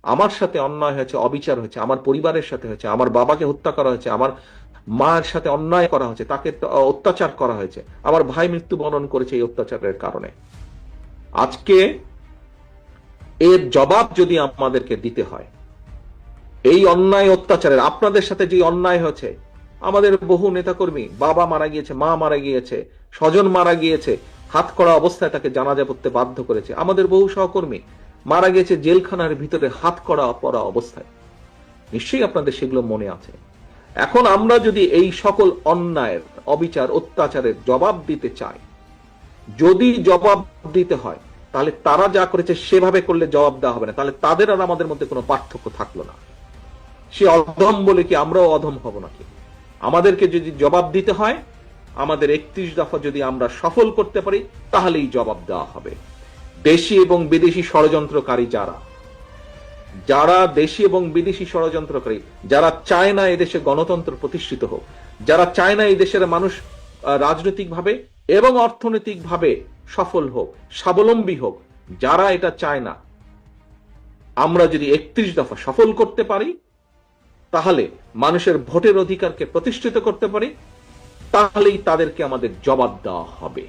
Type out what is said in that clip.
আমার সাথে অন্যায় হয়েছে, অবিচার হয়েছে, আমার পরিবারের সাথে হয়েছে, আমার বাবাকে হত্যা করা হয়েছে, আমার মার সাথে অন্যায় করা হয়েছে, তাকে অত্যাচার করা হয়েছে, আমার ভাই মৃত্যুবরণ করেছে এই অত্যাচারের কারণে। আজকে এর জবাব যদি আমাদেরকে দিতে হয়, এই অন্যায় অত্যাচারের, আপনাদের সাথে যে অন্যায় হয়েছে, আমাদের বহু নেতাকর্মী, বাবা মারা গিয়েছে, মা মারা গিয়েছে, স্বজন মারা গিয়েছে, হাত করা অবস্থায় তাকে জানাজা পড়তে বাধ্য করেছে, আমাদের বহু সহকর্মী মারা গেছে জেলখানার ভিতরে হাত করা পড়া অবস্থায়। নিশ্চয়ই আপনাদের সেগুলো মনে আছে। এখন আমরা যদি এই সকল অন্যায়ের, অবিচার, অত্যাচারের জবাব দিতে চাই, যদি জবাব দিতে হয়, তাহলে তারা যা করেছে সেভাবে করলে জবাব দেওয়া হবে না, তাহলে তাদের আর আমাদের মধ্যে কোনো পার্থক্য থাকলো না। সে অধম বলে কি আমরাও অধম হব নাকি? আমাদেরকে যদি জবাব দিতে হয়, আমাদের 31 দফা যদি আমরা সফল করতে পারি, তাহলেই জবাব দেওয়া হবে। দেশি এবং বিদেশি ষড়যন্ত্রকারী যারা, যারা দেশি এবং বিদেশি ষড়যন্ত্রকারী, যারা চায় না এদেশে গণতন্ত্র প্রতিষ্ঠিত হোক, যারা চায় না এই দেশের মানুষ রাজনৈতিকভাবে এবং অর্থনৈতিকভাবে সফল হোক, স্বাবলম্বী হোক, যারা এটা চায় না, আমরা যদি 31 দফা সফল করতে পারি, তাহলে মানুষের ভোটের অধিকারকে প্রতিষ্ঠিত করতে পারি, তাহলেই তাদেরকে আমাদের জবাব দেওয়া হবে।